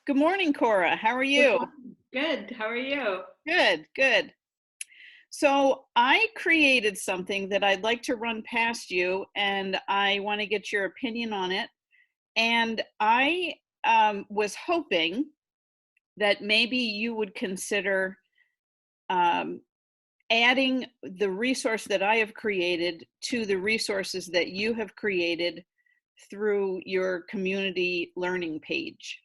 Good morning, Korah. How are Good you? morning. Good. How are you? Good, good. So I created something that I'd like to run past you, and I want to get your opinion on it. And I was hoping that maybe you would consider um, adding the resource that I have created to the resources that you have created through your community learning page.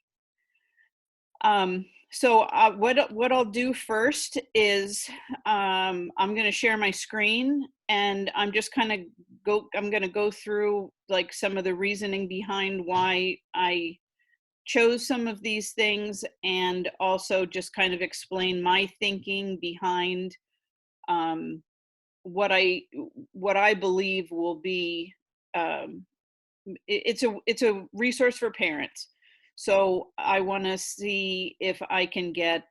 What I'll do first is I'm going to share my screen, and I'm going to go through like some of the reasoning behind why I chose some of these things, and also just kind of explain my thinking behind um, what I what I believe will be um, it's a resource for parents. So I want to see if I can get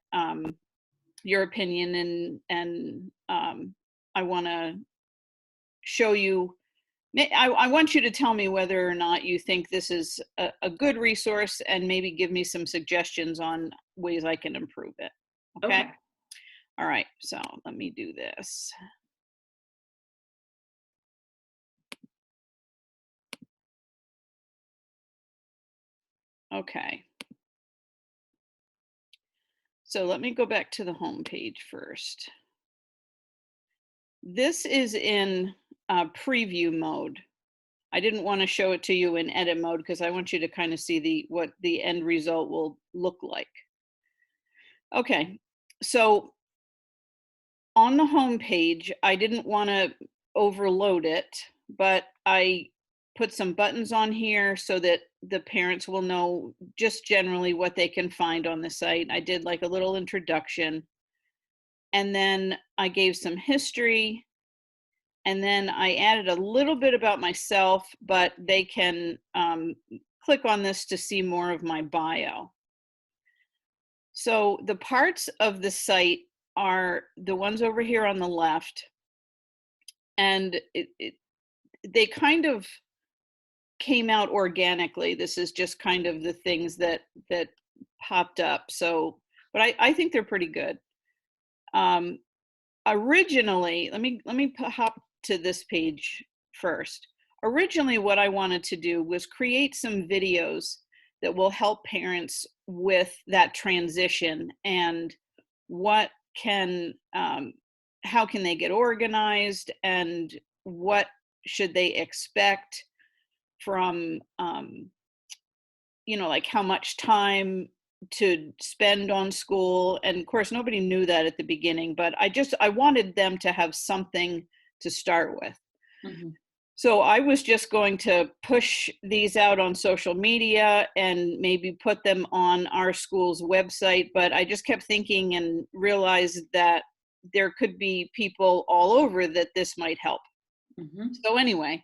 your opinion, and I want to show you. I want you to tell me whether or not you think this is a good resource, and maybe give me some suggestions on ways I can improve it. Okay. Okay. All right. So let me do this. Okay. So let me go back to the home page first. This is in preview mode. I didn't want to show it to you in edit mode because I want you to kind of see what the end result will look like. Okay, so on the home page, I didn't want to overload it, but I put some buttons on here so that the parents will know just generally what they can find on the site. I did like a little introduction, and then I gave some history, and then I added a little bit about myself, but they can click on this to see more of my bio. So the parts of the site are the ones over here on the left, and they kind of came out organically. This is just kind of the things that popped up. So, but I think they're pretty good. Um, Originally, let me hop to this page first. Originally, what I wanted to do was create some videos that will help parents with that transition, and what can how can they get organized, and what should they expect from like how much time to spend on school. And of course nobody knew that at the beginning, but I wanted them to have something to start with. Mhm. So I was just going to push these out on social media and maybe put them on our school's website, but I just kept thinking and realized that there could be people all over that this might help. Mhm. So anyway,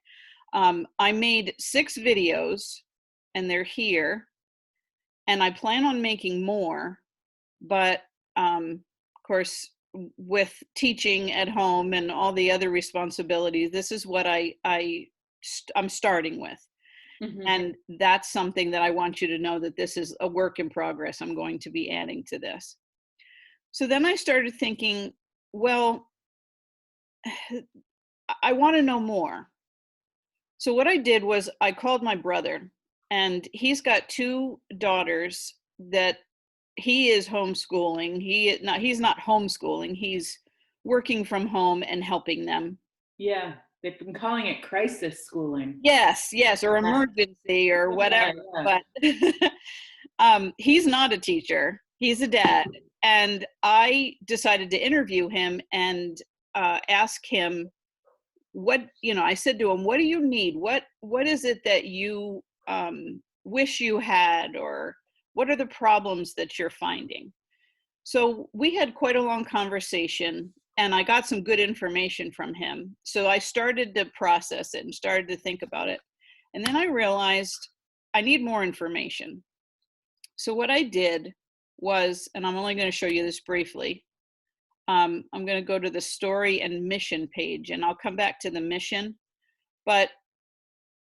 I made 6 videos, and they're here, and I plan on making more, but of course, with teaching at home and all the other responsibilities, this is what I'm starting with. Mhm. And that's something that I want you to know, that this is a work in progress. I'm going to be adding to this. So then I started thinking, well, I want to know more. So what I did was I called my brother, and he's got 2 daughters that he is homeschooling. He's not homeschooling. He's working from home and helping them. Yeah, they've been calling it crisis schooling. Yes, yes, or Yeah. emergency or whatever. Yeah, yeah. But he's not a teacher. He's a dad, and I decided to interview him and ask him I said to him, what do you need? What is it that you wish you had, or what are the problems that you're finding? So we had quite a long conversation, and I got some good information from him. So I started to process it and started to think about it. And then I realized I need more information. So what I did was, and I'm only going to show you this briefly, I'm going to go to the story and mission page, and I'll come back to the mission. But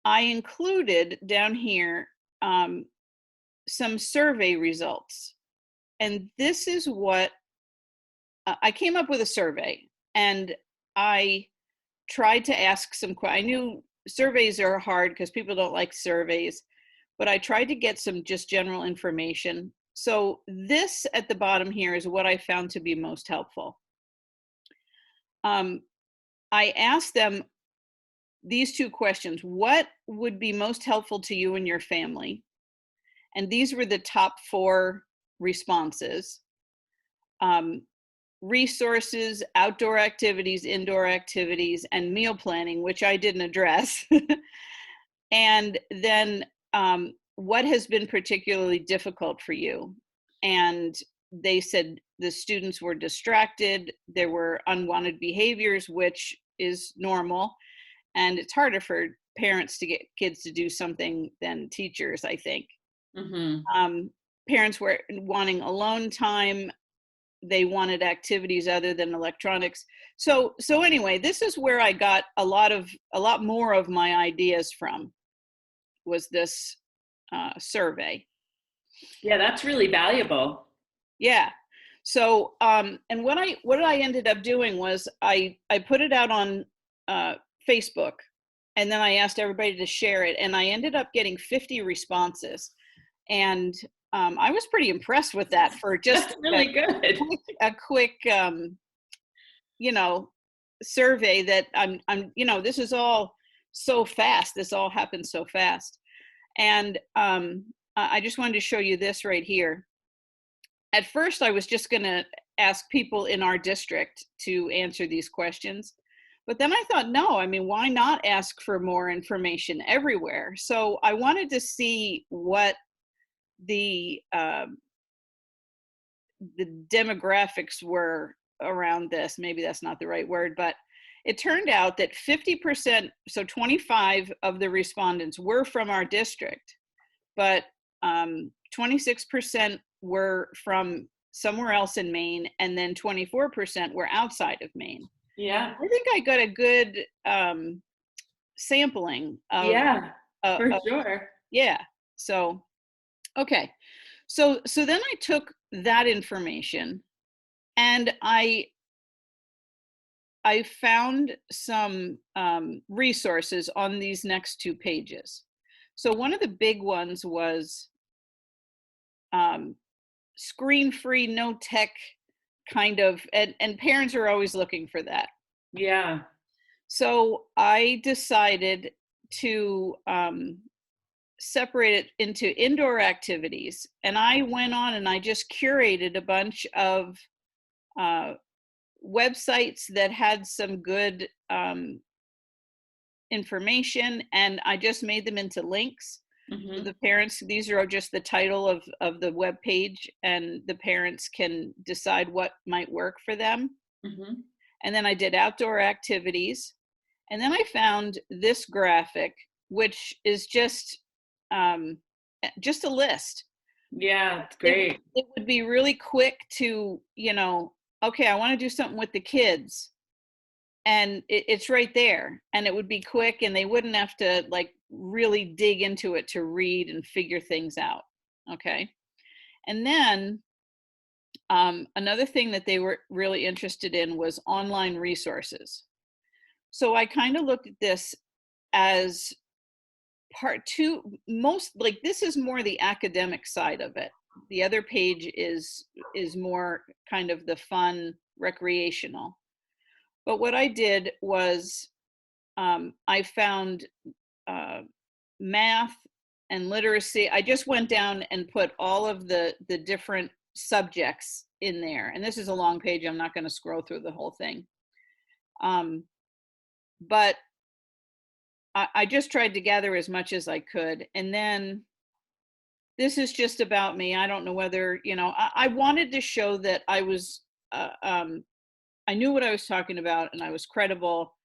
I included down here some survey results. And this is what I came up with a survey, and I tried to ask I knew surveys are hard because people don't like surveys, but I tried to get some just general information. So this at the bottom here is what I found to be most helpful. I asked them these two questions: what would be most helpful to you and your family? And these were the top 4 responses. Resources, outdoor activities, indoor activities, and meal planning, which I didn't address. And then what has been particularly difficult for you? And they said the students were distracted, there were unwanted behaviors, which is normal. And it's harder for parents to get kids to do something than teachers, I think. Mm-hmm. Parents were wanting alone time. They wanted activities other than electronics. So anyway, this is where I got a lot more of my ideas from, was this survey. Yeah, that's really valuable. Yeah. So and what I ended up doing was I put it out on Facebook, and then I asked everybody to share it, and I ended up getting 50 responses. And I was pretty impressed with that for just That's really good. a quick you know, survey that this is all so fast. This all happened so fast. And I just wanted to show you this right here. At first, I was just going to ask people in our district to answer these questions. But then I thought, no, I mean, why not ask for more information everywhere? So I wanted to see what the demographics were around this. Maybe that's not the right word, but it turned out that 50%, so 25 of the respondents were from our district, but 26% were from somewhere else in Maine, and then 24% were outside of Maine. Yeah. I think I got a good sampling of, Yeah, for of sure. yeah. So, okay. So then I took that information, and I found some resources on these next 2 pages. So one of the big ones was screen-free, no tech kind of, and parents are always looking for that. Yeah. So I decided to separate it into indoor activities, and I went on and I just curated a bunch of websites that had some good information, and I just made them into links. So Mm-hmm. the parents, these are just the title of the web page, and the parents can decide what might work for them. Mm-hmm. And then I did outdoor activities. And then I found this graphic, which is just a list. Yeah, it's It, great. it would be really quick to, okay, I want to do something with the kids. And it's right there. And it would be quick, and they wouldn't have to like really dig into it to read and figure things out. Okay. And then another thing that they were really interested in was online resources. So I kind of looked at this as part 2. Most, like, this is more the academic side of it. The other page is more kind of the fun, recreational. But what I did was I found math and literacy. I just went down and put all of the different subjects in there. And this is a long page. I'm not going to scroll through the whole thing. But I just tried to gather as much as I could. And then this is just about me. I don't know whether, I wanted to show that I was, I knew what I was talking about, and I was credible,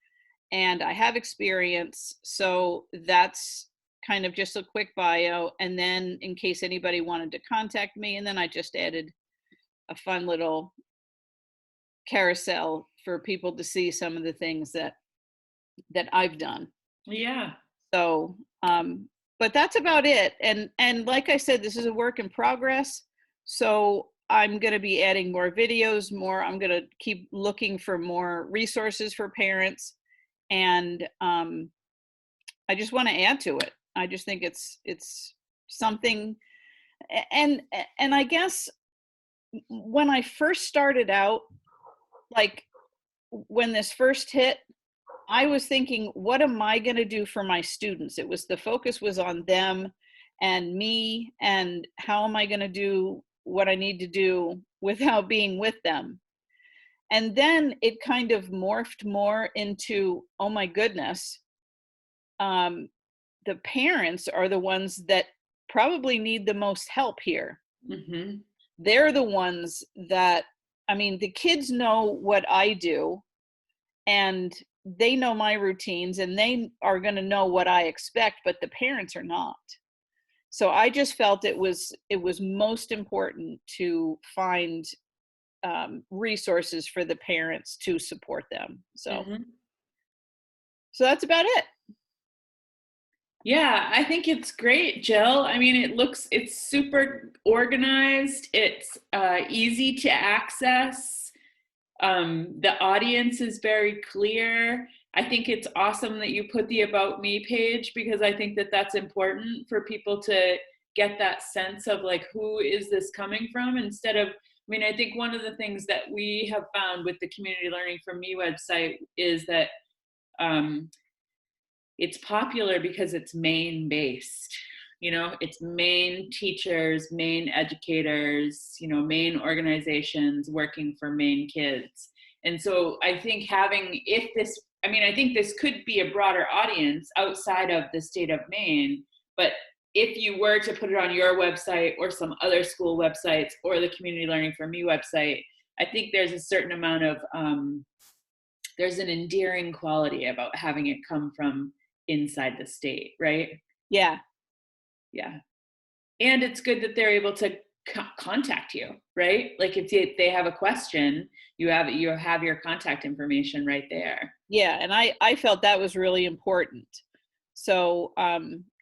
and I have experience. So that's kind of just a quick bio. And then in case anybody wanted to contact me, and then I just added a fun little carousel for people to see some of the things that I've done. Yeah. So but that's about it. And like I said, this is a work in progress. So I'm going to be adding more videos, I'm going to keep looking for more resources for parents. And I just want to add to it. I just think it's something. And I guess when I first started out, like when this first hit, I was thinking, what am I going to do for my students? The focus was on them and me, and how am I going to do what I need to do without being with them? And then it kind of morphed more into, oh my goodness, the parents are the ones that probably need the most help here. Mm-hmm. They're the ones that, I mean, the kids know what I do, and they know my routines, and they are going to know what I expect, but the parents are not. So I just felt it was most important to find resources for the parents to support them. So Mm-hmm. so that's about it. Yeah, I think it's great, Jill. I mean, it's super organized. It's easy to access. The audience is very clear. I think it's awesome that you put the About Me page, because I think that that's important for people to get that sense of like, who is this coming from, instead of, I mean, I think one of the things that we have found with the Community Learning from Me website is that it's popular because it's Maine based. It's Maine teachers, Maine educators, Maine organizations working for Maine kids. And so I think I think this could be a broader audience outside of the state of Maine, but if you were to put it on your website or some other school websites or the Community Learning from Me website, I think there's a certain amount of, there's an endearing quality about having it come from inside the state, right? Yeah. And it's good that they're able to contact you, right? Like if they have a question, you have your contact information right there. Yeah, and I felt that was really important. So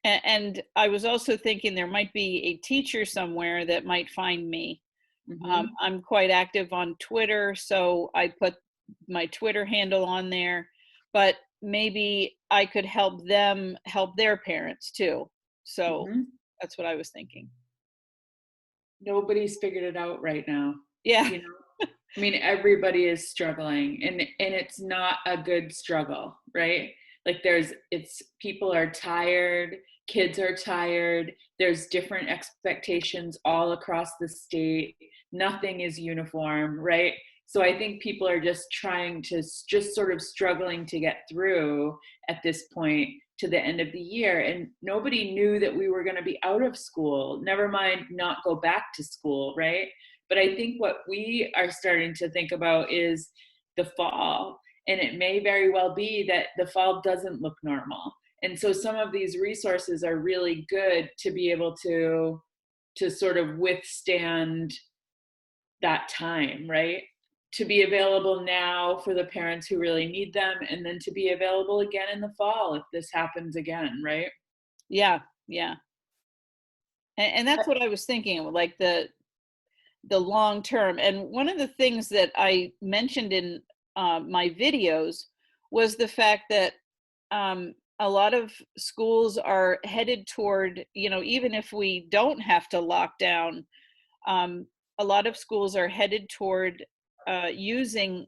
and I was also thinking there might be a teacher somewhere that might find me. Mm-hmm. I'm quite active on Twitter, so I put my Twitter handle on there, but maybe I could help them help their parents too. So Mm-hmm. that's what I was thinking. Nobody's figured it out right now. Yeah. I mean, everybody is struggling, and it's not a good struggle, right? Like people are tired, kids are tired, there's different expectations all across the state. Nothing is uniform, right? So I think people are just sort of struggling to get through at this point to the end of the year. And nobody knew that we were going to be out of school, never mind not go back to school, right? But I think what we are starting to think about is the fall. And it may very well be that the fall doesn't look normal. And so some of these resources are really good to be able to sort of withstand that time, right? To be available now for the parents who really need them, and then to be available again in the fall if this happens again, right? Yeah. And that's what I was thinking, like the long term. And one of the things that I mentioned in my videos was the fact that a lot of schools are headed toward, even if we don't have to lock down, a lot of schools are headed toward using,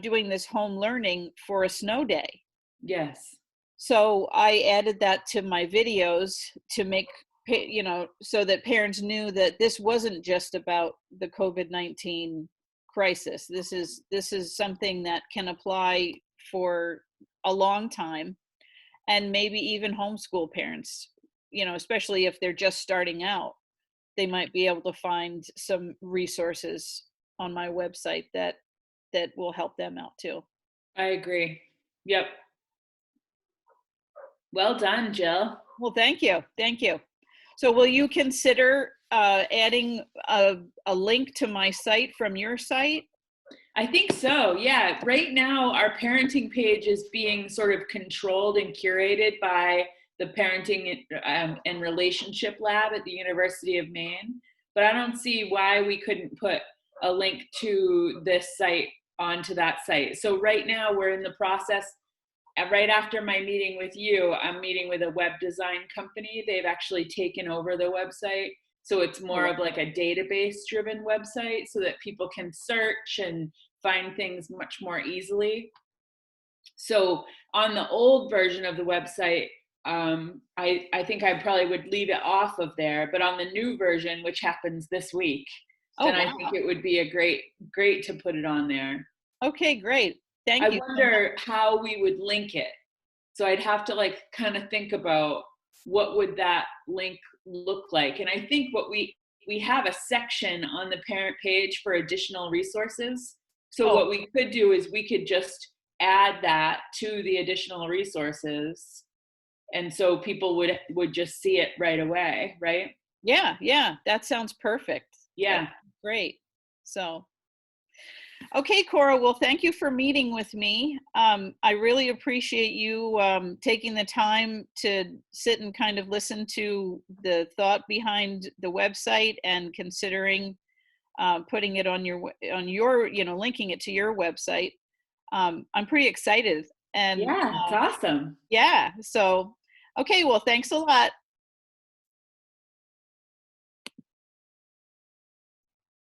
doing this home learning for a snow day. Yes. So I added that to my videos to make, so that parents knew that this wasn't just about the COVID-19 crisis. This is something that can apply for a long time, and maybe even homeschool parents, especially if they're just starting out, they might be able to find some resources on my website that will help them out too. I agree. Yep. Well done, Jill. Well, thank you. So will you consider adding a link to my site from your site? I think so. Yeah. Right now, our parenting page is being sort of controlled and curated by the parenting and relationship lab at the University of Maine. But I don't see why we couldn't put a link to this site onto that site. So right now we're in the process. Right after my meeting with you, I'm meeting with a web design company. They've actually taken over the website. So it's more of like a database driven website so that people can search and find things much more easily. So on the old version of the website, I think I probably would leave it off of there, but on the new version, which happens this week, Oh, then I wow. think it would be a great to put it on there. Okay, great. Thank I you so much. wonder how we would link it. So I'd have to like kind of think about what would that link look like. And I think what we have a section on the parent page for additional resources. So Oh, what we could do is we could just add that to the additional resources, and so people would just see it right away, right? yeah, yeah, that sounds perfect. That's Yeah. great. So, okay, Korah, well, thank you for meeting with me. I really appreciate you taking the time to sit and kind of listen to the thought behind the website and considering putting it on your, linking it to your website. I'm pretty excited. And Yeah, it's awesome. yeah, so, okay, well, thanks a lot.